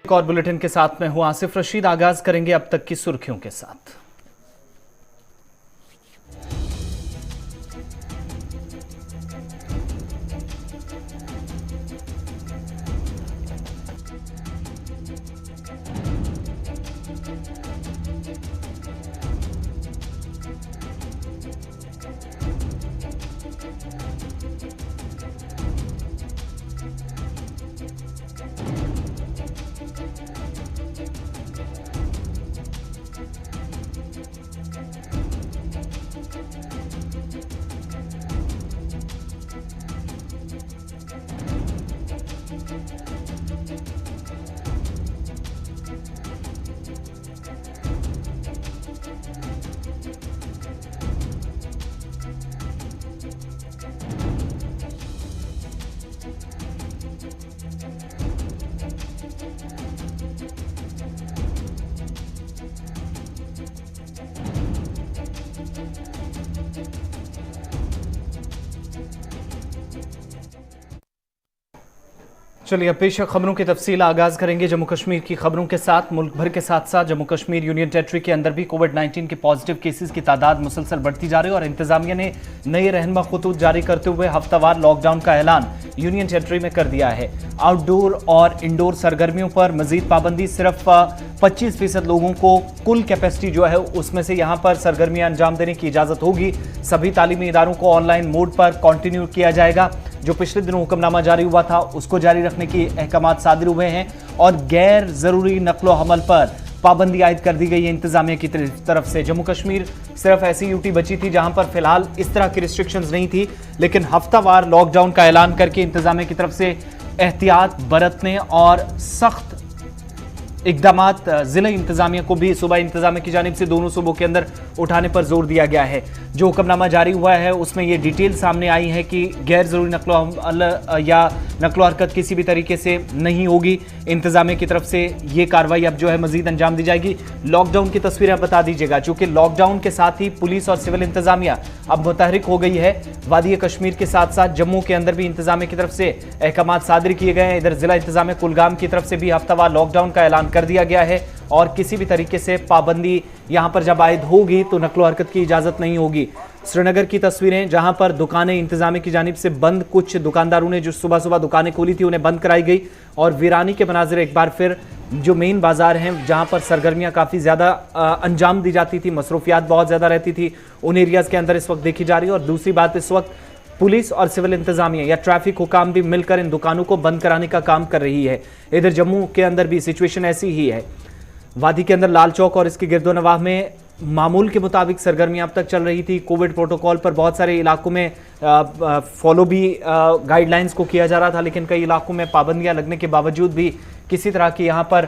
एक और बुलेटिन के साथ में हूं आसिफ रशीद। आगाज करेंगे अब तक की सुर्खियों के साथ। चलिए अब पेश खबरों की तफसील आगाज करेंगे जम्मू कश्मीर की खबरों के साथ। मुल्क भर के साथ साथ जम्मू कश्मीर यूनियन टेरिटरी के अंदर भी कोविड-19 के पॉजिटिव केसेस की तादाद मुसलसल बढ़ती जा रही है और इंतजामिया ने नए रहनुमा खतूत जारी करते हुए हफ्तावार लॉकडाउन का ऐलान यूनियन टेरिटरी में कर दिया है। आउटडोर और इंडोर सरगर्मियों पर मजीद पाबंदी, सिर्फ 25% लोगों को कुल कैपेसिटी जो है उसमें से यहां पर सरगर्मियां अंजाम देने की इजाजत होगी। सभी तालीमी इदारों को ऑनलाइन मोड पर कंटिन्यू किया जाएगा। जो पिछले दिनों हुक्मनामा जारी हुआ था उसको जारी रखने की अहकामात सादिर हुए हैं और गैर जरूरी नकलो हमल पर पाबंदी आयद कर दी गई है इंतजामिया की तरफ से। जम्मू कश्मीर सिर्फ ऐसी यूटी बची थी जहां पर फिलहाल इस तरह की रिस्ट्रिक्शंस नहीं थी, लेकिन हफ्तावार लॉकडाउन का ऐलान करके इंतजामिया की तरफ से एहतियात बरतने और सख्त इकदामात जिला इंतजामिया को भी सूबा इंतजामिया की जानिब से दोनों सूबों के अंदर उठाने पर जोर दिया गया है। जो हुक्मनामा जारी हुआ है उसमें यह डिटेल सामने आई है कि गैर जरूरी नकलो या नकलो हरकत किसी भी तरीके से नहीं होगी। इंतजामिया की तरफ से ये कार्रवाई अब जो है मजीद अंजाम दी जाएगी। लॉकडाउन की तस्वीरें बता दीजिएगा, चूंकि लॉकडाउन के साथ ही पुलिस और सिविल इंतजामिया अब मुतहरिक हो गई है। वादी कश्मीर के साथ साथ जम्मू के अंदर भी इंतजामिया की तरफ से अहकामात सादिर किए गए हैं। इधर जिला इंतजामिया कुलगाम की तरफ से भी हफ्तावार लॉकडाउन का ऐलान कर दिया गया है और किसी भी तरीके से पाबंदी यहां पर जब आयद होगी तो नकलो हरकत की इजाजत नहीं होगी। श्रीनगर की तस्वीरें जहां पर दुकानें इंतजामिया की जानिब से बंद, कुछ दुकानदारों ने जो सुबह सुबह दुकानें खोली थी उन्हें बंद कराई गई और वीरानी के मनाजिर एक बार फिर जो मेन बाजार हैं जहां पर सरगर्मियां काफ़ी ज़्यादा अंजाम दी जाती थी, मसरूफियात बहुत ज़्यादा रहती थी, उन एरियाज़ के अंदर इस वक्त देखी जा रही है। और दूसरी बात, इस वक्त पुलिस और सिविल इंतजामिया या ट्रैफिक हुकाम भी मिलकर इन दुकानों को बंद कराने का काम कर रही है। इधर जम्मू के अंदर भी सिचुएशन ऐसी ही है। वादी के अंदर लाल चौक और इसके गिरदोनवाह में मामूल के मुताबिक सरगर्मियां अब तक चल रही थी। कोविड प्रोटोकॉल पर बहुत सारे इलाकों में फॉलो भी गाइडलाइंस को किया जा रहा था, लेकिन कई इलाकों में पाबंदियां लगने के बावजूद भी किसी तरह की यहां पर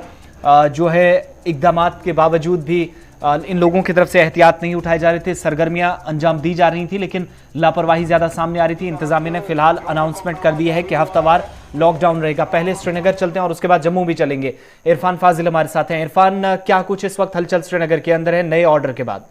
जो है इकदामात के बावजूद भी इन लोगों की तरफ से एहतियात नहीं उठाए जा रहे थे। सरगर्मियां अंजाम दी जा रही थी लेकिन लापरवाही ज्यादा सामने आ रही थी। इंतजामिया ने फिलहाल अनाउंसमेंट कर दी है कि हफ्तावार लॉकडाउन रहेगा। पहले श्रीनगर चलते हैं और उसके बाद जम्मू भी चलेंगे। इरफान फाजिल हमारे साथ हैं। इरफान, क्या कुछ इस वक्त हलचल श्रीनगर के अंदर है नए ऑर्डर के बाद?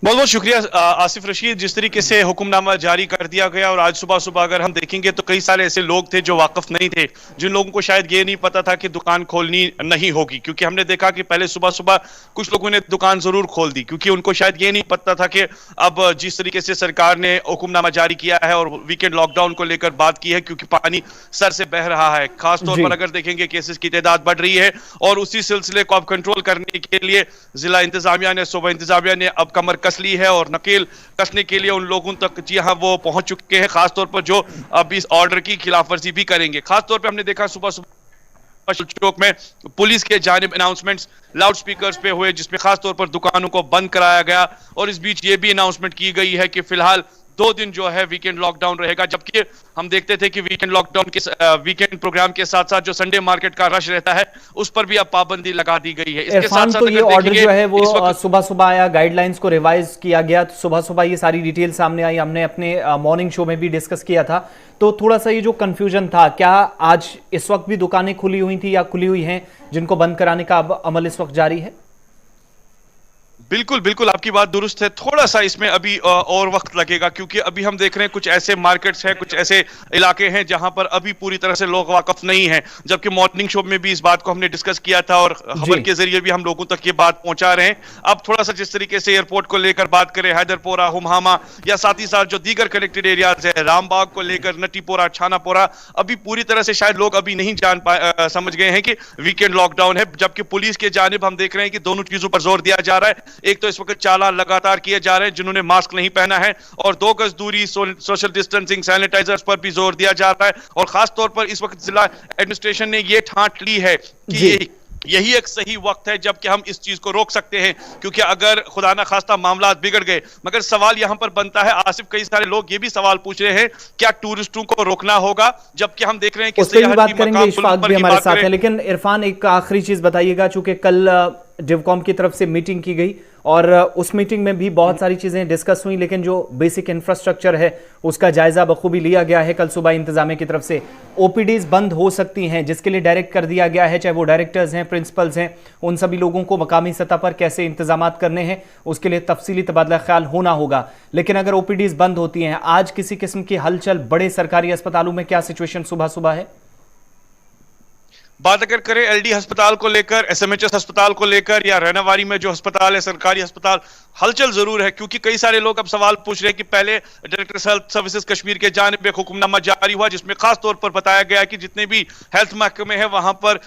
बहुत बहुत शुक्रिया आसिफ रशीद। जिस तरीके से हुक्मनामा जारी कर दिया गया और आज सुबह सुबह अगर हम देखेंगे तो कई सारे ऐसे लोग थे जो वाकिफ नहीं थे, जिन लोगों को शायद ये नहीं पता था कि दुकान खोलनी नहीं होगी, क्योंकि हमने देखा कि पहले सुबह सुबह कुछ लोगों ने दुकान जरूर खोल दी क्योंकि उनको शायद ये नहीं पता था कि अब जिस तरीके से सरकार ने हुक्मनामा जारी किया है और वीकेंड लॉकडाउन को लेकर बात की है, क्योंकि पानी सर से बह रहा है। खासतौर पर अगर देखेंगे केसेस की तादाद बढ़ रही है और उसी सिलसिले को अब कंट्रोल करने के लिए जिला इंतजामिया ने, सूबा इंतजामिया ने अब कमर कस ली है और नकेल कसने के लिए उन लोगों तक जी हाँ वो पहुंच चुके हैं, खासतौर पर जो अब इस ऑर्डर की खिलाफवर्जी भी करेंगे। खासतौर पर हमने देखा सुबह सुबह चौक में पुलिस के जानिब अनाउंसमेंट्स लाउड स्पीकर्स पे हुए, जिसमें खासतौर पर दुकानों को बंद कराया गया और इस बीच ये भी अनाउंसमेंट की गई है कि फिलहाल 2 दिन जो है वीकेंड लॉकडाउन रहेगा। जबकि हम देखते थे कि वीकेंड लॉकडाउन के वीकेंड प्रोग्राम के साथ साथ जो संडे मार्केट का रश रहता है उस पर भी अब पाबंदी लगा दी गई है। इसके साथ साथ तो ये ऑर्डर जो है वो सुबह सुबह आया, गाइडलाइंस को रिवाइज किया गया, तो सुबह सुबह ये सारी डिटेल सामने आई। हमने अपने मॉर्निंग शो में भी डिस्कस किया था। तो थोड़ा सा ये जो कंफ्यूजन था, क्या आज इस वक्त भी दुकानें खुली हुई थी या खुली हुई हैं जिनको बंद कराने का अब अमल इस वक्त जारी है? बिल्कुल बिल्कुल आपकी बात दुरुस्त है। थोड़ा सा इसमें अभी और वक्त लगेगा, क्योंकि अभी हम देख रहे हैं कुछ ऐसे मार्केट्स हैं, कुछ ऐसे इलाके हैं जहां पर अभी पूरी तरह से लोग वाकफ नहीं हैं। जबकि मॉर्निंग शो में भी इस बात को हमने डिस्कस किया था और खबर जी के जरिए भी हम लोगों तक ये बात पहुंचा रहे हैं। अब थोड़ा सा जिस तरीके से एयरपोर्ट को लेकर बात करें, हैदरपोरा, हुमहामा या साथ ही साथ जो दीगर कनेक्टेड एरियाज है, रामबाग को लेकर नटीपोरा, छानापोरा, अभी पूरी तरह से शायद लोग अभी नहीं समझ गए हैं कि वीकेंड लॉकडाउन है। जबकि पुलिस के जानिब हम देख रहे हैं कि दोनों चीजों पर जोर दिया जा रहा है। एक तो इस वक्त चालान लगातार किए जा रहे हैं जिन्होंने मास्क नहीं पहना है, और 2 गज दूरी, सोशल डिस्टेंसिंग, सैनिटाइजर्स पर भी जोर दिया जा रहा है। और खास तौर पर इस वक्त जिला एडमिनिस्ट्रेशन ने यह ठांट ली है कि यही एक सही वक्त है जबकि हम इस चीज को रोक सकते हैं, क्योंकि अगर खुदा ना खास्ता मामला बिगड़ गए। मगर सवाल यहां पर बनता है आसिफ, कई सारे लोग ये भी सवाल पूछ रहे हैं क्या टूरिस्टों को रोकना होगा, जबकि हम देख रहे हैं कि उस पर भी बात करेंगे। इशफाक भी हमारे साथ है, लेकिन इरफान एक आखिरी चीज बताइएगा, चूंकि कल डिवकॉम की तरफ से मीटिंग की गई और उस मीटिंग में भी बहुत सारी चीजें डिस्कस हुई, लेकिन जो बेसिक इंफ्रास्ट्रक्चर है उसका जायजा बखूबी लिया गया है। कल सुबह इंतजामिया की तरफ से ओपीडीज बंद हो सकती हैं, जिसके लिए डायरेक्ट कर दिया गया है, चाहे वो डायरेक्टर्स हैं, प्रिंसिपल्स हैं, उन सभी लोगों को मकामी सतह पर कैसे इंतजाम करने हैं उसके लिए तफसीली तबादला ख्याल होना होगा। लेकिन अगर ओपीडीज बंद होती हैं, आज किसी किस्म की हलचल बड़े सरकारी अस्पतालों में क्या सिचुएशन सुबह सुबह है? बात अगर करें एलडी अस्पताल को लेकर, एसएमएचएस अस्पताल को लेकर, या रैनावारी में जो अस्पताल है, सरकारी अस्पताल, हलचल जरूर है। क्योंकि कई सारे लोग अब सवाल पूछ रहे हैं कि पहले डायरेक्टर हेल्थ सर्विसेज कश्मीर के जानिब एक हुक्मनामा जारी हुआ जिसमें खास तौर पर बताया गया कि जितने भी हेल्थ महकमे हैं वहां पर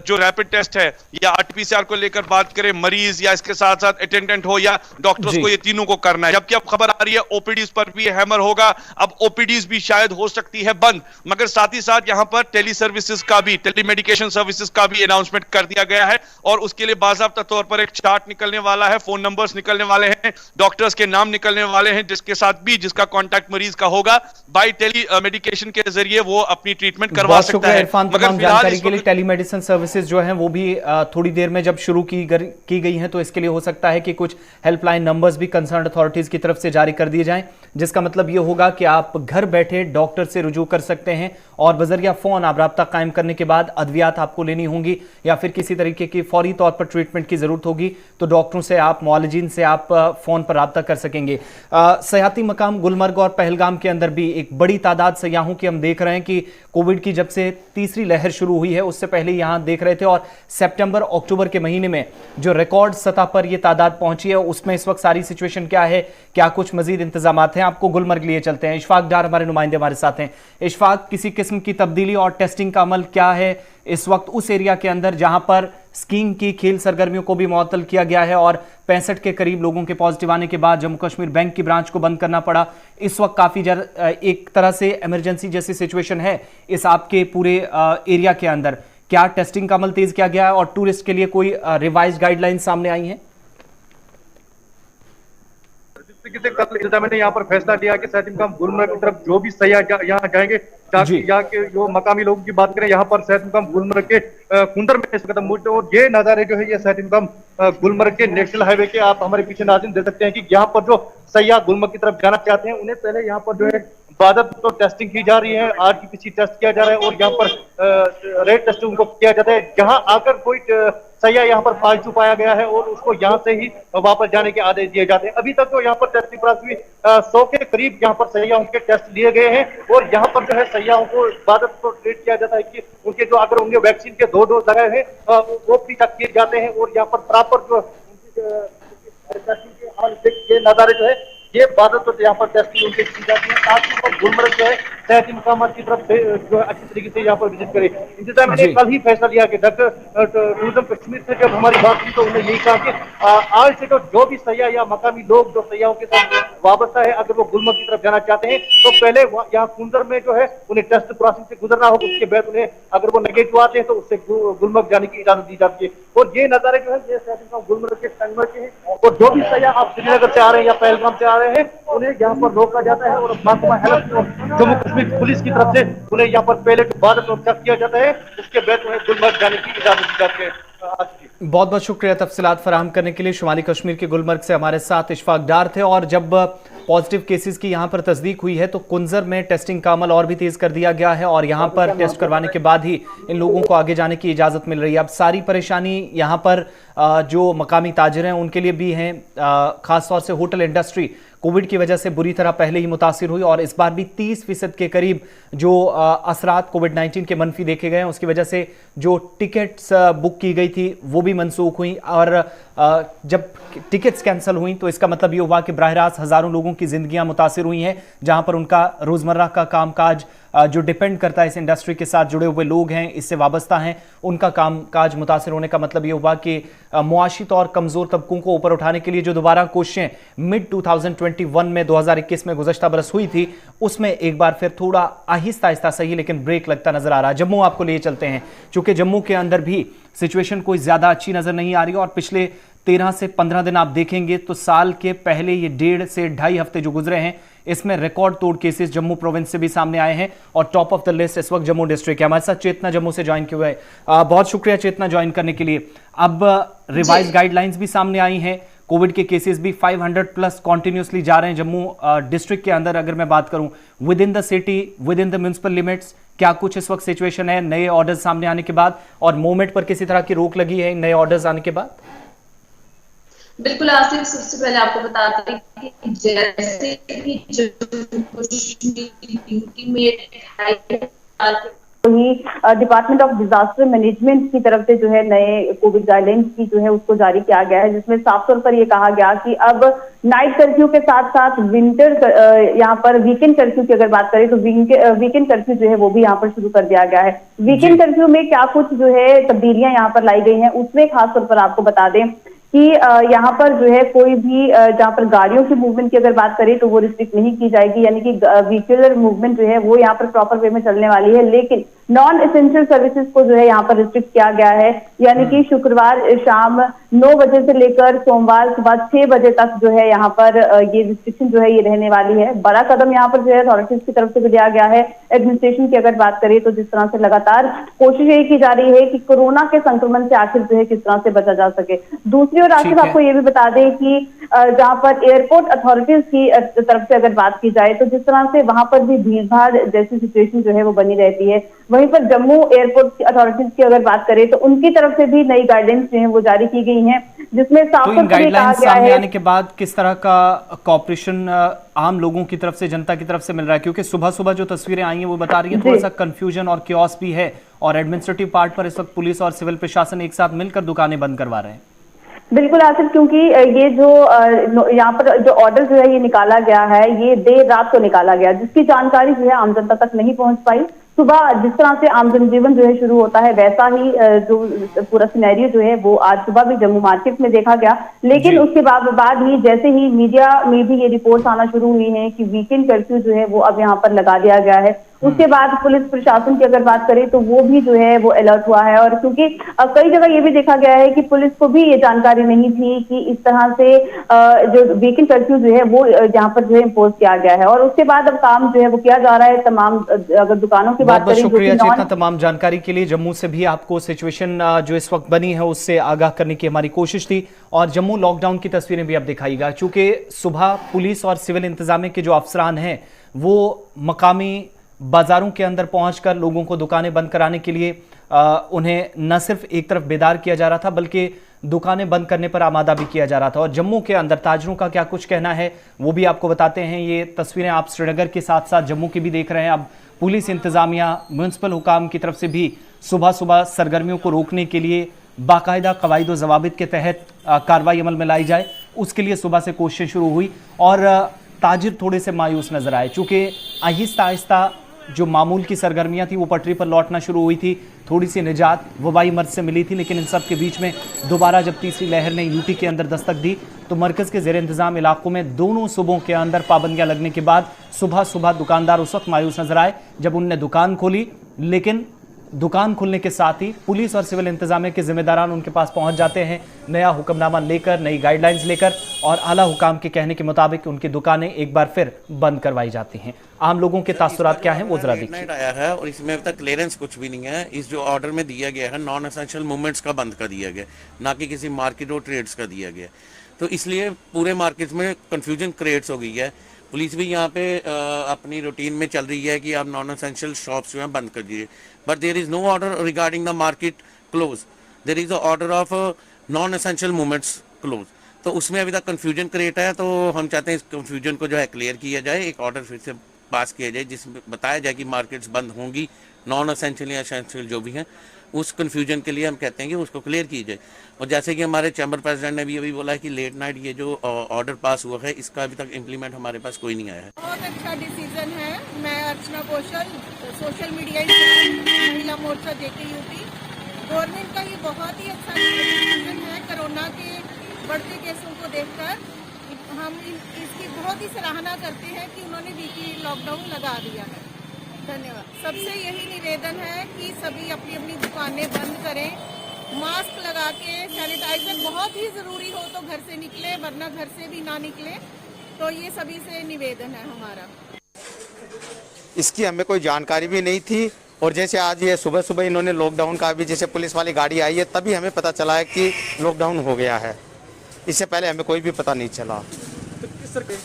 जो रैपिड टेस्ट है या आरटीपीसीआर को लेकर बात करें, मरीज या इसके साथ साथ अटेंडेंट हो या डॉक्टर्स को, ये तीनों को करना है। जबकि अब खबर आ रही है ओपीडीज पर भी हैमर होगा। अब ओपीडीज भी शायद हो सकती है बंद, मगर साथ ही साथ यहां पर टेली सर्विसेज का भी, टेलीमेडिकेशन सर्विसेज का भी अनाउंसमेंट कर दिया गया है और उसके लिए बाकायदा तौर पर एक चार्ट निकलने वाला है, फोन नंबर्स निकलने वाले हैं, डॉक्टर्स के नाम निकलने वाले हैं, जिसके साथ भी जिसका कांटेक्ट मरीज का होगा बाय टेली मेडिकेशन के जरिए वो अपनी ट्रीटमेंट करवा सकता है। मगर जानकारी के लिए टेलीमेडिसिन सर्विसेज जो हैं वो भी थोड़ी देर में जब शुरू की गई हैं, तो इसके लिए हो सकता है कि कुछ हेल्पलाइन नंबर्स भी कंसर्न अथॉरिटीज की तरफ से जारी कर दिए जाएं, जिसका मतलब ये होगा कि आप घर बैठे डॉक्टर से रुजू कर सकते हैं और बजरिया फोन आप राब्ता कायम करने के बाद अद्वियात आपको लेनी होंगी या फिर किसी तरीके की फौरी तौर पर ट्रीटमेंट की जरूरत होगी तो डॉक्टरों से आप, मुआलिजीन से आप फोन पर राब्ता कर सकेंगे। सयाहती मकाम गुलमर्ग और पहलगाम के अंदर भी एक बड़ी तादाद सयाहों की हम देख रहे हैं कि कोविड की जब से तीसरी लहर शुरू हुई है उससे पहले यहां देख रहे थे, और सितंबर अक्टूबर के महीने में जो रिकॉर्ड सतह पर यह तादाद पहुंची है उसमें इस वक्त सारी सिचुएशन क्या है, क्या कुछ मजीद इंतजाम हैं? आपको गुलमर्ग लिए चलते हैं। इशफाक डार हमारे नुमाइंदे हमारे साथ हैं। इशफाक, किसी किस्म की तब्दीली और टेस्टिंग का अमल क्या है इस वक्त उस एरिया के अंदर जहां पर स्कीइंग की खेल सरगर्मियों को भी मुअत्तल किया गया है और 65 के करीब लोगों के पॉजिटिव आने के बाद जम्मू कश्मीर बैंक की ब्रांच को बंद करना पड़ा। इस वक्त काफी एक तरह से इमरजेंसी जैसी सिचुएशन है इस आपके पूरे एरिया के अंदर। क्या टेस्टिंग का अमल तेज किया गया है और टूरिस्ट के लिए कोई रिवाइज गाइडलाइन सामने आई हैं? कल इंतजामिया ने यहाँ पर फैसला लिया कि सयाहती मकाम गुलमर्ग की तरफ जो भी सयाह यहाँ जाएंगे, यहाँ के जो मकामी लोगों की बात करें, यहाँ पर सयाहती मकाम गुलमर्ग के कुंदर में इस कदम मौजूद है और ये नजारे जो है ये सयाहती मकाम गुलमर्ग के नेशनल हाईवे के आप हमारे पीछे नाज़रीन देख सकते हैं कि यहाँ पर जो सयाह गुलमर्ग की तरफ जाना चाहते हैं उन्हें पहले यहाँ पर जो है बादत तो टेस्टिंग की जा रही है, आरटीपीसी टेस्ट किया जा रहा है और यहाँ पर रेट टेस्ट उनको किया जाता है। जहां आकर कोई सयाह यहाँ पर फालतू पाया गया है और उसको यहाँ से ही वापस जाने के आदेश दिए जाते हैं। अभी तक तो यहाँ पर टेस्टिंग प्रोसेस 100 के करीब यहाँ पर सयाहों के टेस्ट लिए गए हैं और यहाँ पर जो है सयाहों को इबादत को ट्रीट किया जाता है कि उनके जो अगर उनके वैक्सीन के 2 डोज लगाए हैं वो भी तक किए जाते हैं और यहाँ पर प्रॉपर जो ये नजारे जो है ये बादत तो यहाँ पर टेस्टिंग उनके की जाती है ताकि गुलमर्ग जो है सयाहती मकाम की तरफ से जो है अच्छी तरीके से यहाँ पर विजिट करे। इंतजामिया ने कल ही फैसला लिया कि डॉक्टर टूरिज्म कश्मीर से जब हमारी बात की तो उन्होंने यही कहा कि आज से तो जो भी सयाह या मकामी लोग जो सयाहों के साथ वाबस्ता है अगर वो गुलमर्ग की तरफ जाना चाहते हैं तो पहले यहाँ कुंदर में जो है उन्हें टेस्ट प्रोसेस से गुजरना होगा, उसके बाद उन्हें अगर वो नेगेटिव आते हैं तो उससे गुलमर्ग जाने की इजाजत दी जाती है। और ये नजारे जो है ये सयाहती मकाम गुलमर्ग के संगमरमर के हैं और जो भी सयाह आप श्रीनगर से आ रहे हैं या पहलगाम से आ रहे हैं उन्हें यहाँ पर रोका जाता है और महकमा हेल्थ और जम्मू कश्मीर पुलिस की तरफ से उन्हें यहाँ पर पहले इबादत और चेक किया जाता है, उसके बाद उन्हें गुलमर्ग जाने की इजाजत दी जाती है। बहुत बहुत शुक्रिया तफसीलात फराहम करने के लिए। शुमाली कश्मीर के गुलमर्ग से हमारे साथ इशफाक डार थे। और जब पॉजिटिव केसेस की यहाँ पर तस्दीक हुई है तो कुंजर में टेस्टिंग का अमल और भी तेज कर दिया गया है और यहाँ पर टेस्ट करवाने के बाद ही इन लोगों को आगे जाने की इजाजत मिल रही है। अब सारी परेशानी यहाँ पर जो मकामी ताजिर हैं उनके लिए भी हैं, खासतौर से होटल इंडस्ट्री कोविड की वजह से बुरी तरह पहले ही मुतासिर हुई और इस बार भी 30% के करीब जो असरात कोविड-19 के मनफी देखे गए हैं उसकी वजह से जो टिकट्स बुक की गई थी वो भी मनसूख हुई और जब टिकट्स कैंसिल हुई तो इसका मतलब ये हुआ कि बराह रास्त हजारों लोगों की जिंदगियां मुतासिर हुई हैं, जहां पर उनका रोजमर्रा का कामकाज जो डिपेंड करता है इस इंडस्ट्री के साथ जुड़े हुए लोग हैं, इससे वाबस्ता हैं, उनका कामकाज मुतासिर होने का मतलब ये हुआ कि मुआशी तौर कमजोर तबकों को ऊपर उठाने के लिए जो दोबारा कोशिशें मिड 2021 में 2021 में गुज़श्ता बरस हुई थी उसमें एक बार फिर थोड़ा आहिस्ता आहिस्ता सही लेकिन ब्रेक लगता नजर आ रहा है। जम्मू आपको ले चलते हैं, चूंकि जम्मू के अंदर भी सिचुएशन कोई ज्यादा अच्छी नजर नहीं आ रही और पिछले 13 से 15 दिन आप देखेंगे तो साल के पहले ये 1.5 से 2.5 हफ्ते जो गुजरे हैं इसमें रिकॉर्ड तोड़ केसेस जम्मू प्रोविंस से भी सामने आए हैं और टॉप ऑफ द लिस्ट इस वक्त जम्मू डिस्ट्रिक्ट है। हमारे साथ चेतना जम्मू से ज्वाइन किए हुए, बहुत शुक्रिया चेतना ज्वाइन करने के लिए। अब रिवाइज गाइडलाइंस भी सामने आई हैं, कोविड के केसेस भी 500 प्लस कॉन्टिन्यूसली जा रहे हैं जम्मू डिस्ट्रिक्ट के अंदर। अगर मैं बात करूं with in the city, with in the municipal limits, क्या कुछ इस वक्त सिचुएशन है नए ऑर्डर्स सामने आने के बाद और मूवमेंट पर किसी तरह की रोक लगी है नए ऑर्डर्स आने के बाद? बिल्कुल आसिफ, सबसे पहले आपको बताते हैं कि जैसे ही ड्यूटी में वही डिपार्टमेंट ऑफ डिजास्टर मैनेजमेंट की तरफ से जो है नए कोविड गाइडलाइंस की जो है उसको जारी किया गया है, जिसमें साफ तौर पर ये कहा गया कि अब नाइट कर्फ्यू के साथ साथ विंटर यहाँ पर वीकेंड कर्फ्यू की अगर बात करें तो वीकेंड कर्फ्यू जो है वो भी यहाँ पर शुरू कर दिया गया है। वीकेंड कर्फ्यू में क्या कुछ जो है तब्दीलियां यहाँ पर लाई गई हैं उसमें खासतौर पर आपको बता दें कि यहाँ पर जो है कोई भी जहाँ पर गाड़ियों की मूवमेंट की अगर बात करें तो वो रिस्ट्रिक्ट नहीं की जाएगी, यानी कि व्हीकुलर मूवमेंट जो है वो यहाँ पर प्रॉपर वे में चलने वाली है, लेकिन नॉन एसेंशियल सर्विसेज को जो है यहाँ पर रिस्ट्रिक्ट किया गया है, यानी कि शुक्रवार शाम 9 बजे से लेकर सोमवार सुबह 6 बजे तक जो है यहाँ पर ये रिस्ट्रिक्शन जो है ये रहने वाली है। बड़ा कदम यहाँ पर जो है अथॉरिटीज की तरफ से भी लिया गया है। एडमिनिस्ट्रेशन की अगर बात करें तो जिस तरह से लगातार कोशिश यही की जा रही है कि कोरोना के संक्रमण से आखिर जो है किस तरह से बचा जा सके। दूसरी ओर आखिर आपको ये भी बता दें कि जहाँ पर एयरपोर्ट अथॉरिटीज की तरफ से अगर बात की जाए तो जिस तरह से वहां पर भी भीड़ भाड़ जैसी सिचुएशन जो है वो बनी रहती है, वहीं पर जम्मू एयरपोर्ट अथॉरिटीज की अगर बात करें तो उनकी तरफ से भी नई गाइडलाइंस जो है वो जारी की गई हैं, जिसमें साफ तौर पर कहा गया है आने के बाद किस तरह का कॉपरेशन आम लोगों की तरफ से, जनता की तरफ से मिल रहा है, क्योंकि सुबह सुबह जो तस्वीरें आई हैं वो बता रही है थोड़ा सा कंफ्यूजन और क्योस भी है और एडमिनिस्ट्रेटिव पार्ट पर इस वक्त पुलिस और सिविल प्रशासन एक साथ मिलकर दुकानें बंद करवा रहे हैं। बिल्कुल आसिफ, क्योंकि ये जो यहाँ पर जो ऑर्डर जो है ये निकाला गया है ये देर रात को निकाला गया, जिसकी जानकारी जो है आम जनता तक नहीं पहुंच पाई। सुबह जिस तरह से आम जनजीवन जो है शुरू होता है वैसा ही जो पूरा सिनेरियो जो है वो आज सुबह भी जम्मू मार्केट में देखा गया, लेकिन उसके बाद ही जैसे ही मीडिया में भी ये रिपोर्ट्स आना शुरू हुई हैं कि वीकेंड कर्फ्यू जो है वो अब यहाँ पर लगा दिया गया है, उसके बाद पुलिस प्रशासन की अगर बात करें तो वो भी जो है वो अलर्ट हुआ है। और क्योंकि कई जगह ये भी देखा गया है कि पुलिस को भी ये जानकारी नहीं थी कि इस तरह से जो वीकेंड कर्फ्यू जो है वो यहाँ पर जो है इम्पोज किया गया है, और उसके बाद अब काम जो है वो किया जा रहा है तमाम अगर दुकानों की बात करें। शुक्रिया चेतना तमाम जानकारी के लिए। जम्मू से भी आपको सिचुएशन जो इस वक्त बनी है उससे आगाह करने की हमारी कोशिश थी और जम्मू लॉकडाउन की तस्वीरें भी अब दिखाईगा, चूंकि सुबह पुलिस और सिविल इंतजामिया के जो अफसरान हैं वो मकामी बाजारों के अंदर पहुंचकर लोगों को दुकानें बंद कराने के लिए उन्हें न सिर्फ एक तरफ बेदार किया जा रहा था बल्कि दुकानें बंद करने पर आमादा भी किया जा रहा था। और जम्मू के अंदर ताजरों का क्या कुछ कहना है वो भी आपको बताते हैं। ये तस्वीरें आप श्रीनगर के साथ साथ जम्मू की भी देख रहे हैं। अब पुलिस इंतजामिया म्युनिसिपल हुकाम की तरफ से भी सुबह सुबह सरगर्मियों को रोकने के लिए बाकायदा कवायद व ज़वाबित के तहत कार्रवाई अमल में लाई जाए, उसके लिए सुबह से कोशिश शुरू हुई और ताजिर थोड़े से मायूस नजर आए, चूँकि आहिस्ता आहिस्ता जो मामूल की सरगर्मियां थी वो पटरी पर लौटना शुरू हुई थी। थोड़ी सी निजात वबाई मर्ज से मिली थी, लेकिन इन सब के बीच में दोबारा जब तीसरी लहर ने यूटी के अंदर दस्तक दी तो मरकज़ के ज़ेर इंतज़ाम इलाकों में दोनों सूबों के अंदर पाबंदियां लगने के बाद सुबह सुबह दुकानदार उस वक्त मायूस नजर आए जब उनने दुकान खोली, लेकिन दुकान खुलने के साथ ही पुलिस और सिविल इंतजामिया के जिम्मेदारान उनके पास पहुंच जाते हैं नया हुक्मनामा लेकर, नई गाइडलाइंस लेकर, और आला हुकाम के कहने के मुताबिक उनकी दुकानें एक बार फिर बंद करवाई जाती हैं। आम लोगों के तासुरात क्या हैं वो जरा देखिए। आया है और इसमें अब तक क्लियरेंस कुछ भी नहीं है। इस जो ऑर्डर में दिया गया है नॉन एसेंशियल मूवमेंट्स का बंद कर दिया गया, ना कि किसी मार्केट और ट्रेड्स का दिया गया। तो इसलिए पूरे मार्केट में कंफ्यूजन क्रिएट्स हो गई है। पुलिस भी यहाँ पे अपनी रूटीन में चल रही है कि आप नॉन एसेंशियल शॉप्स जो हैं बंद कर दीजिए, but there is no order regarding the market close, there is a order of non essential movements close. तो उसमें अभी तक कंफ्यूजन क्रिएट है, तो हम चाहते हैं इस कंफ्यूजन को जो है क्लियर किया जाए, एक ऑर्डर फिर से पास किया जाए जिसमें बताया जाए कि मार्केट्स बंद होंगी, नॉन एसेंशियल या एसेंशियल जो भी हैं। उस कंफ्यूजन के लिए हम कहते हैं कि उसको क्लियर की जाए। और जैसे कि हमारे चैम्बर प्रेसिडेंट ने भी अभी बोला है कि लेट नाइट ये जो ऑर्डर पास हुआ है इसका अभी तक इम्प्लीमेंट हमारे पास कोई नहीं आया है। बहुत अच्छा डिसीजन है। मैं अर्चना कौशल, सोशल मीडिया इंचार्ज, महिला मोर्चा जेके यूपी। गवर्नमेंट का ये बहुत ही अच्छा डिसीजन है। कोरोना के बढ़ते केसों को देखकर हम इसकी बहुत ही सराहना करते हैं कि उन्होंने वीकली लॉकडाउन लगा दिया है। धन्यवाद। सबसे यही निवेदन है कि सभी अपनी अपनी दुकानें बंद करें, मास्क लगा के, सैनिटाइजर बहुत ही ज़रूरी हो तो घर से निकले, वरना घर से भी ना निकले। तो ये सभी से निवेदन है हमारा। इसकी हमें कोई जानकारी भी नहीं थी, और जैसे आज ये सुबह सुबह इन्होंने लॉकडाउन का भी, जैसे पुलिस वाली गाड़ी आई है तभी हमें पता चला है कि लॉकडाउन हो गया है। इससे पहले हमें कोई भी पता नहीं चला। तो किस तरह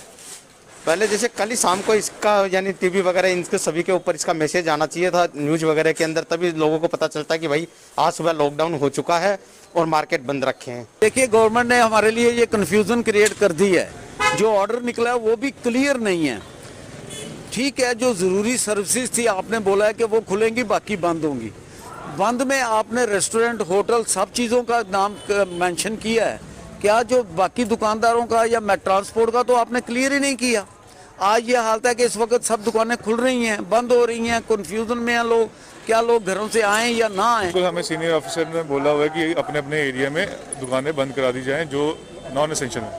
पहले जैसे कल ही शाम को इसका यानी टीवी वगैरह इनके सभी के ऊपर इसका मैसेज आना चाहिए था न्यूज़ वगैरह के अंदर, तभी लोगों को पता चलता है कि भाई आज सुबह लॉकडाउन हो चुका है और मार्केट बंद रखे हैं। देखिए, गवर्नमेंट ने हमारे लिए ये कन्फ्यूज़न क्रिएट कर दी है। जो ऑर्डर निकला है वो भी क्लियर नहीं है। ठीक है, जो ज़रूरी सर्विसेज थी आपने बोला है कि वो खुलेंगी, बाकी बंद होंगी। बंद में आपने रेस्टोरेंट, होटल, सब चीज़ों का नाम मेंशन किया है। क्या जो बाकी दुकानदारों का या ट्रांसपोर्ट का तो आपने क्लियर ही नहीं किया। आज ये हालत है कि इस वक्त सब दुकानें खुल रही हैं, बंद हो रही हैं, कन्फ्यूजन में हैं लोग, क्या लोग घरों से आएँ या ना आएँ। बिल्कुल, हमें सीनियर ऑफिसर ने बोला हुआ है कि अपने अपने एरिया में दुकानें बंद करा दी जाएं जो नॉन एसेंशियल है।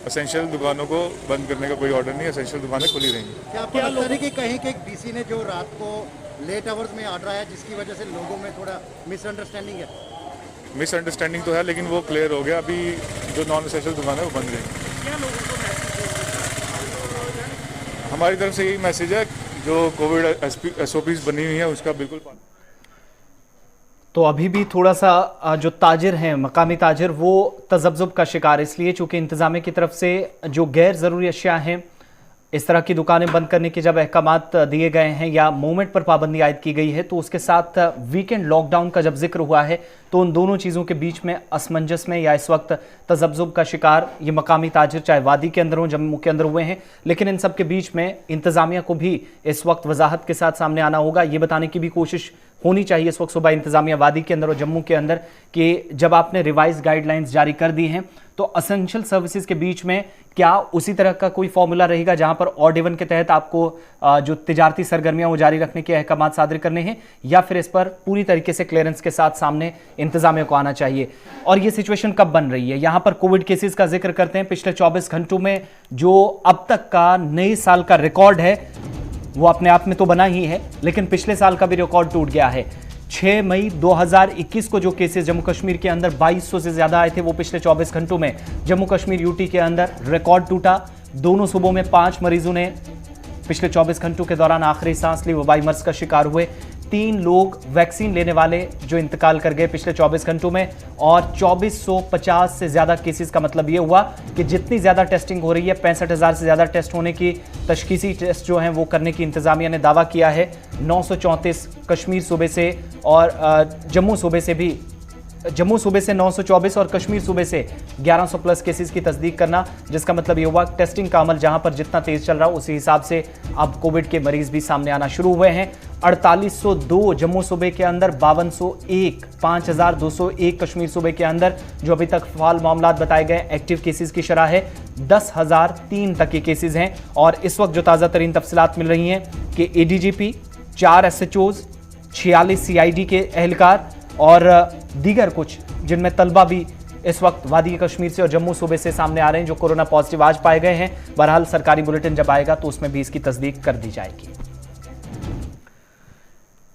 एसेंशियल दुकानों को बंद करने का कोई ऑर्डर नहीं, एसेंशियल दुकानें खुली रहेंगी। क्या आपको लगता है कि कहीं के डीसी ने जो रात को लेट आवर्स में ऑर्डर आया जिसकी वजह से लोगों में थोड़ा मिसअंडरस्टैंडिंग है? मिसअंडरस्टैंडिंग तो है, लेकिन वो क्लियर हो गया। अभी जो नॉन एसेंशियल दुकान है वो बंद रहेंगी। हमारी तरफ से यही मैसेज है, जो कोविड SOPs बनी हुई है उसका बिल्कुल पालन। तो अभी भी थोड़ा सा जो ताजिर हैं, मकामी ताजिर, वो तजब्जुब का शिकार इसलिए चूंकि इंतजामिया की तरफ से जो गैर ज़रूरी अशिया हैं, इस तरह की दुकानें बंद करने के जब अहकामात दिए गए हैं या मूवमेंट पर पाबंदी आयद की गई है, तो उसके साथ वीकेंड लॉकडाउन का जब जिक्र हुआ है तो उन दोनों चीज़ों के बीच में असमंजस में या इस वक्त तजब्जुब का शिकार ये मकामी ताजिर, चाहे वादी के अंदर हो, जम्मू के अंदर हुए हैं। लेकिन इन सब के बीच में इंतज़ामिया को भी इस वक्त वजाहत के साथ सामने आना होगा। ये बताने की भी कोशिश होनी चाहिए इस वक्त सुबह इंतज़ामिया वादी के अंदर और जम्मू के अंदर कि जब आपने रिवाइज गाइडलाइंस जारी कर दी हैं तो असेंशियल सर्विसेज के बीच में क्या उसी तरह का कोई फॉर्मूला रहेगा जहां पर ऑड इवन के तहत आपको जो तिजारती सरगर्मियां वो जारी रखने के अहकामात सादर करने हैं, या फिर इस पर पूरी तरीके से क्लियरेंस के साथ सामने इंतजामिया को आना चाहिए? और ये सिचुएशन कब बन रही है? यहां पर कोविड केसेस का जिक्र करते हैं। पिछले 24 घंटों में जो अब तक का नए साल का रिकॉर्ड है वो अपने आप में तो बना ही है, लेकिन पिछले साल का भी रिकॉर्ड टूट गया है। 6 मई 2021 को जो केसेस जम्मू कश्मीर के अंदर 2200 से ज्यादा आए थे, वो पिछले 24 घंटों में जम्मू कश्मीर यूटी के अंदर रिकॉर्ड टूटा। दोनों सूबों में 5 मरीजों ने पिछले 24 घंटों के दौरान आखिरी सांस ली, वबाई मर्ज का शिकार हुए। 3 लोग वैक्सीन लेने वाले जो इंतकाल कर गए पिछले 24 घंटों में, और 2450 से ज्यादा केसेस का मतलब ये हुआ कि जितनी ज्यादा टेस्टिंग हो रही है, 65,000 से ज्यादा टेस्ट होने की, तशखीसी टेस्ट जो हैं वो करने की इंतजामिया ने दावा किया है। 934 कश्मीर सूबे से और जम्मू सूबे से भी, जम्मू सूबे से 924 और कश्मीर सूबे से 1100 प्लस केसेस की तस्दीक करना, जिसका मतलब ये हुआ टेस्टिंग का अमल जहां पर जितना तेज चल रहा उसी हिसाब से अब कोविड के मरीज भी सामने आना शुरू हुए हैं। 4802 जम्मू सूबे के अंदर, 5201, 5201 कश्मीर सूबे के अंदर जो अभी तक फाल मामलात बताए गए। एक्टिव केसेस की शरह है 10,003 तक के केसेस हैं। और इस वक्त जो ताज़ा तरीन तफसीलात मिल रही हैं कि ADGP, 4 SHOs, 46 CID के एहलकार और दीगर कुछ जिनमें तलबा भी इस वक्त वादी कश्मीर से और जम्मू सूबे से सामने आ रहे हैं जो कोरोना पॉजिटिव आज पाए गए हैं। बहरहाल सरकारी बुलेटिन जब आएगा तो उसमें भी इसकी तस्दीक कर दी जाएगी।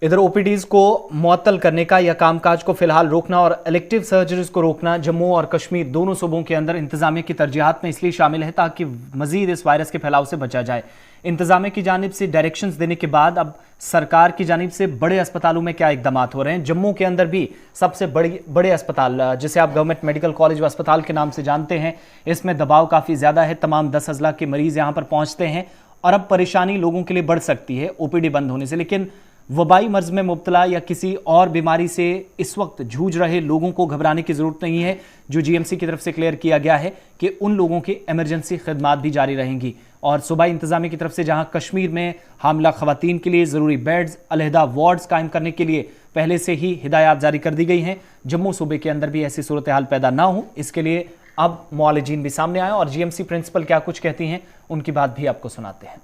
इधर ओपीडीज को मुअत्तल करने का या कामकाज को फिलहाल रोकना और इलेक्टिव सर्जरीज को रोकना जम्मू और कश्मीर दोनों सूबों के अंदर इंतजामिया की तरजीहात में इसलिए शामिल है ताकि मजीद इस वायरस के फैलाव से बचा जाए। इंतजामिया की जानिब से डायरेक्शंस देने के बाद अब सरकार की जानिब से बड़े अस्पतालों में क्या इकदाम हो रहे हैं। जम्मू के अंदर भी सबसे बड़े अस्पताल जिसे आप गवर्नमेंट मेडिकल कॉलेज व अस्पताल के नाम से जानते हैं, इसमें दबाव काफ़ी ज़्यादा है। तमाम 10 अजला के मरीज़ यहाँ पर पहुँचते हैं और अब परेशानी लोगों के लिए बढ़ सकती है ओपीडी बंद होने से। लेकिन वबाई मर्ज में मुब्तला या किसी और बीमारी से इस वक्त जूझ रहे लोगों को घबराने की जरूरत नहीं है। जो जीएमसी की तरफ से क्लियर किया गया है कि उन लोगों की इमरजेंसी खिदमात भी जारी रहेंगी। और सूबाई इंतजामिया की तरफ से जहां कश्मीर में हामला खवातीन के लिए ज़रूरी बेड्स, अलहदा वार्ड्स कायम करने के लिए पहले से ही हिदायत जारी कर दी गई हैं, जम्मू सूबे के अंदर भी ऐसी सूरत हाल पैदा ना हो इसके लिए अब मुआलिजीन भी सामने आए और जीएमसी प्रिंसिपल क्या कुछ कहती हैं उनकी बात भी आपको सुनाते हैं।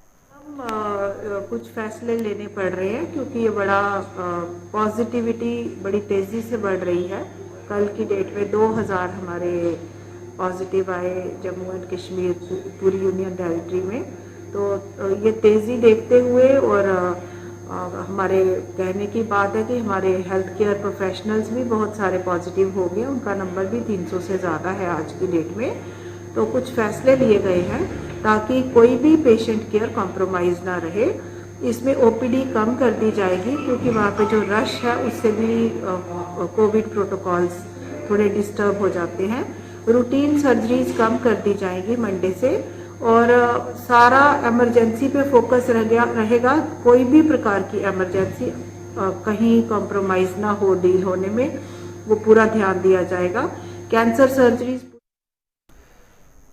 कुछ फैसले लेने पड़ रहे हैं क्योंकि ये बड़ा पॉजिटिविटी बड़ी तेज़ी से बढ़ रही है। कल की डेट में 2000 हमारे पॉजिटिव आए जम्मू एंड कश्मीर पूरी यूनियन टेरिटरी में। तो ये तेज़ी देखते हुए और हमारे कहने की बात है कि हमारे हेल्थ केयर प्रोफेशनल्स भी बहुत सारे पॉजिटिव हो गए, उनका नंबर भी 300 से ज़्यादा है आज की डेट में। तो कुछ फैसले लिए गए हैं ताकि कोई भी पेशेंट केयर कॉम्प्रोमाइज़ ना रहे। इसमें ओपीडी कम कर दी जाएगी क्योंकि वहाँ पे जो रश है उससे भी कोविड प्रोटोकॉल्स थोड़े डिस्टर्ब हो जाते हैं। रूटीन सर्जरीज कम कर दी जाएगी मंडे से और सारा इमरजेंसी पे फोकस रहेगा। कोई भी प्रकार की इमरजेंसी कहीं कॉम्प्रोमाइज़ ना हो डील होने में, वो पूरा ध्यान दिया जाएगा। कैंसर सर्जरीज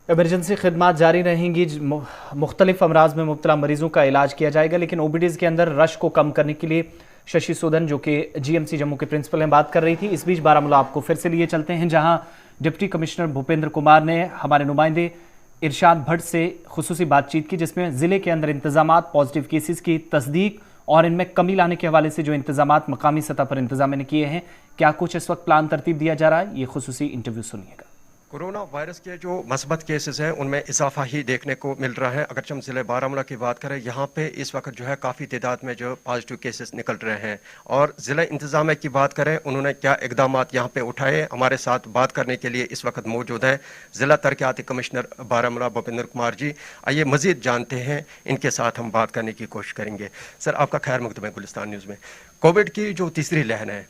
इमरजेंसी खिदमात जारी रहेंगी। मुख्तलिफ अमराज में मुब्तला मरीजों का इलाज किया जाएगा। लेकिन ओबीडीज़ के अंदर रश को कम करने के लिए शशि सूदन जो कि जीएमसी जम्मू के प्रिंसिपल हैं बात कर रही थी। इस बीच बारामूला आपको फिर से लिए चलते हैं जहां डिप्टी कमिश्नर भूपेंद्र कुमार ने हमारे नुमाइंदे इरशाद भट्ट से खुसूसी बातचीत की जिसमें ज़िले के अंदर इंतजामात, पॉजिटिव केसेस की तस्दीक और इनमें कमी लाने के हवाले से जो इंतजामात मकामी सतह पर इंतजामिया ने किए हैं, क्या कुछ इस वक्त प्लान तरतीब दिया जा रहा है, ये खुसूसी इंटरव्यू सुनिएगा। कोरोना वायरस के जो मस्बत केसेस हैं उनमें इजाफा ही देखने को मिल रहा है। अगर हम ज़िले बारामूला की बात करें, यहाँ पे इस वक्त जो है काफ़ी तादाद में जो पॉजिटिव केसेस निकल रहे हैं। और ज़िला इंतज़ामिया की बात करें, उन्होंने क्या इकदाम यहाँ पे उठाए, हमारे साथ बात करने के लिए इस वक्त मौजूद हैं ज़िला तरक्याती कमिश्नर बारामूला भूपेंद्र कुमार जी। आइए मज़ीद जानते हैं, इनके साथ हम बात करने की कोशिश करेंगे। सर, आपका खैर मकदम है गुलिस्तान न्यूज़ में। कोविड की जो तीसरी लहर है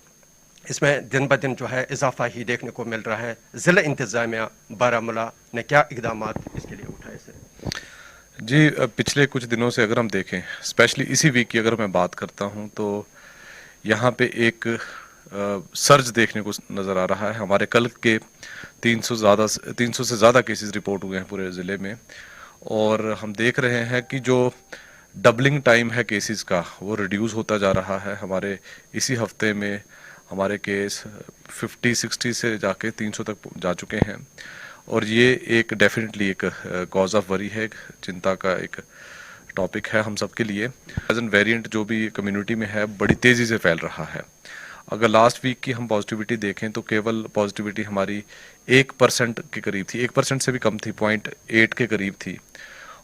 इसमें दिन ब दिन जो है इजाफा ही देखने को मिल रहा है। ज़िला इंतज़ामिया बारामूला ने क्या इकदाम इसके लिए उठाए सर? जी, पिछले कुछ दिनों से अगर हम देखें, स्पेशली इसी वीक की अगर मैं बात करता हूं, तो यहाँ पे एक सर्ज देखने को नज़र आ रहा है। हमारे कल के 300 से ज़्यादा केसेस रिपोर्ट हुए हैं पूरे ज़िले में और हम देख रहे हैं कि जो डबलिंग टाइम है केसेस का वो रिड्यूस होता जा रहा है। हमारे इसी हफ्ते में हमारे केस 50-60 से जाके 300 तक जा चुके हैं और ये एक डेफिनेटली एक कॉज ऑफ वरी है, एक चिंता का एक टॉपिक है हम सब के लिए। प्रेजेंट वेरिएंट जो भी कम्युनिटी में है बड़ी तेज़ी से फैल रहा है। अगर लास्ट वीक की हम पॉजिटिविटी देखें तो केवल पॉजिटिविटी हमारी 1% के करीब थी, 1% से भी कम थी, 0.8 के करीब थी।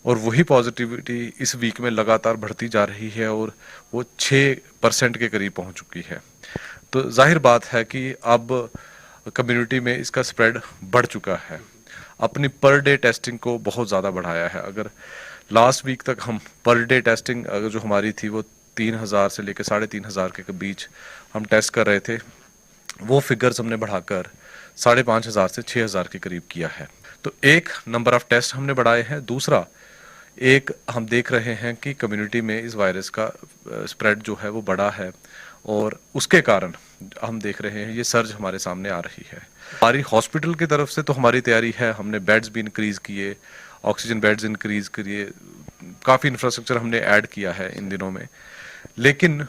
और वही पॉजिटिविटी इस वीक में लगातार बढ़ती जा रही है और वो 6% के करीब पहुँच चुकी है। तो जाहिर बात है कि अब कम्युनिटी में इसका स्प्रेड बढ़ चुका है। अपनी पर डे टेस्टिंग को बहुत ज़्यादा बढ़ाया है। अगर लास्ट वीक तक हम पर डे टेस्टिंग अगर जो हमारी थी वो 3000 से लेकर 3500 के बीच हम टेस्ट कर रहे थे, वो फिगर्स हमने बढ़ाकर 5500 से 6000 के करीब किया है। तो एक नंबर ऑफ टेस्ट हमने बढ़ाए हैं। दूसरा, एक हम देख रहे हैं कि कम्युनिटी में इस वायरस का स्प्रेड जो है वो बढ़ा है और उसके कारण हम देख रहे हैं ये सर्ज हमारे सामने आ रही है। हमारी हॉस्पिटल की तरफ से तो हमारी तैयारी है, हमने बेड्स भी इंक्रीज़ किए, ऑक्सीजन बेड्स इंक्रीज़ किए, काफ़ी इंफ्रास्ट्रक्चर हमने ऐड किया है इन दिनों में। लेकिन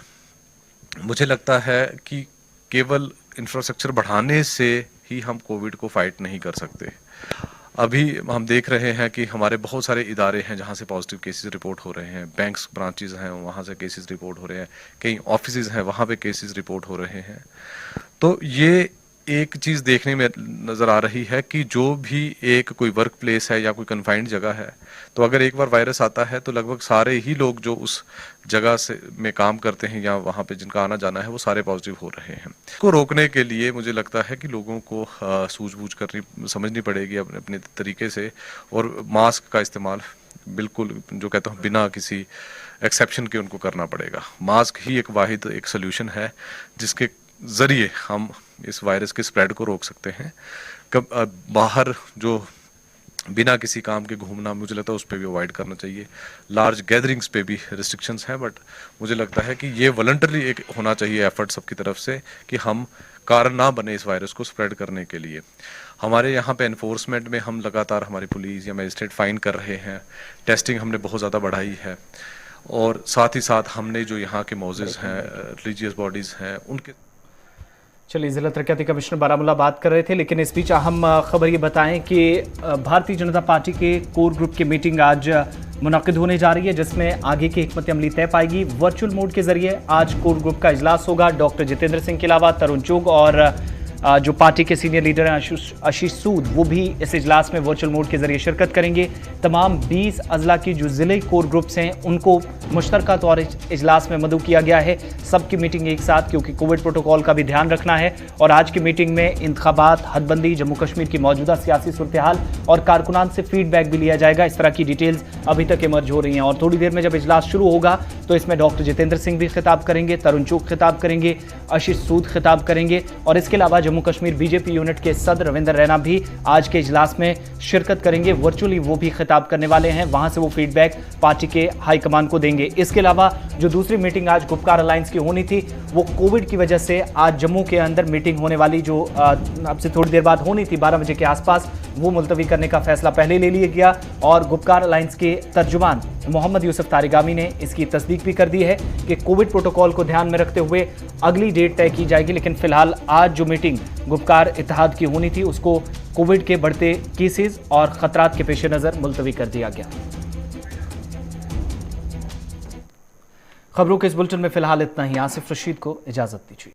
मुझे लगता है कि केवल इंफ्रास्ट्रक्चर बढ़ाने से ही हम कोविड को फाइट नहीं कर सकते। अभी हम देख रहे हैं कि हमारे बहुत सारे इदारे हैं जहां से पॉजिटिव केसेस रिपोर्ट हो रहे हैं, बैंक्स ब्रांचेस हैं वहां से केसेस रिपोर्ट हो रहे हैं, कई ऑफिसेज हैं वहां पे केसेस रिपोर्ट हो रहे हैं। तो ये एक चीज देखने में नजर आ रही है कि जो भी एक कोई वर्क प्लेस है या कोई कन्फाइंड जगह है, तो अगर एक बार वायरस आता है तो लगभग सारे ही लोग जो उस जगह से में काम करते हैं या वहाँ पे जिनका आना जाना है वो सारे पॉजिटिव हो रहे हैं। इसको रोकने के लिए मुझे लगता है कि लोगों को सूझबूझ करनी समझनी पड़ेगी अपने अपने तरीके से, और मास्क का इस्तेमाल बिल्कुल जो कहता हूँ बिना किसी एक्सेप्शन के उनको करना पड़ेगा। मास्क ही एक वाहिद एक सोल्यूशन है जिसके जरिए हम इस वायरस के स्प्रेड को रोक सकते हैं। बाहर जो बिना किसी काम के घूमना, मुझे लगता है उस पर भी अवॉइड करना चाहिए। लार्ज गैदरिंग्स पे भी रिस्ट्रिक्शंस हैं, बट मुझे लगता है कि ये वॉलंटरी एक होना चाहिए एफर्ट सबकी तरफ से कि हम कारण ना बने इस वायरस को स्प्रेड करने के लिए। हमारे यहाँ पे एनफोर्समेंट में हम लगातार हमारी पुलिस या मजिस्ट्रेट फाइन कर रहे हैं, टेस्टिंग हमने बहुत ज़्यादा बढ़ाई है, और साथ ही साथ हमने जो यहाँ के मौज़िज़ हैं, रिलीजियस बॉडीज़ हैं, उनके चलिए, जिला तरक्याती कमिश्नर बारामूला बात कर रहे थे, लेकिन इस बीच अहम खबर ये बताएं कि भारतीय जनता पार्टी के कोर ग्रुप की मीटिंग आज मुनाकिद होने जा रही है, जिसमें आगे की हिकमत अमली तय पाएगी। वर्चुअल मोड के जरिए आज कोर ग्रुप का इजलास होगा। डॉक्टर जितेंद्र सिंह के अलावा तरुण चुग और जो पार्टी के सीनियर लीडर हैं आशीष सूद, वो भी इस इजलास में वर्चुअल मोड के जरिए शिरकत करेंगे। तमाम 20 अजला की जो जिले कोर ग्रुप्स हैं उनको मुश्तरका तौर इजलास में मदऊ किया गया है। सबकी मीटिंग एक साथ, क्योंकि कोविड प्रोटोकॉल का भी ध्यान रखना है। और आज की मीटिंग में इंतखाबात, हदबंदी, जम्मू कश्मीर की मौजूदा सियासी सूरत हाल और कारकुनान से फीडबैक भी लिया जाएगा। इस तरह की डिटेल्स अभी तक इमर्ज हो रही हैं, और थोड़ी देर में जब इजलास शुरू होगा तो इसमें डॉक्टर जितेंद्र सिंह भी खिताब करेंगे, तरुण चुग खिताब करेंगे, आशीष सूद खिताब करेंगे, और इसके अलावा जम्मू कश्मीर बीजेपी यूनिट के सदर रविंदर रैना भी आज के इजलास में शिरकत करेंगे। वर्चुअली वो भी खिताब करने वाले हैं, वहां से वो फीडबैक पार्टी के हाईकमान को देंगे। इसके अलावा जो दूसरी मीटिंग आज गुपकार अलायंस की होनी थी, वो कोविड की वजह से आज जम्मू के अंदर मीटिंग होने वाली जो अब से थोड़ी देर बाद होनी थी 12 बजे के आसपास, वो मुलतवी करने का फैसला पहले ले लिया गया। और गुपकार अलायंस के तर्जुमान मोहम्मद यूसुफ तारिगामी ने इसकी तस्दीक भी कर दी है कि कोविड प्रोटोकॉल को ध्यान में रखते हुए अगली डेट तय की जाएगी। लेकिन फिलहाल आज जो मीटिंग गुपकार इत्तेहाद की होनी थी, उसको कोविड के बढ़ते केसेस और खतरात के पेश नज़र मुलतवी कर दिया गया। खबरों के इस बुलेटिन में फिलहाल इतना ही। आसिफ रशीद को इजाजत दीजिए।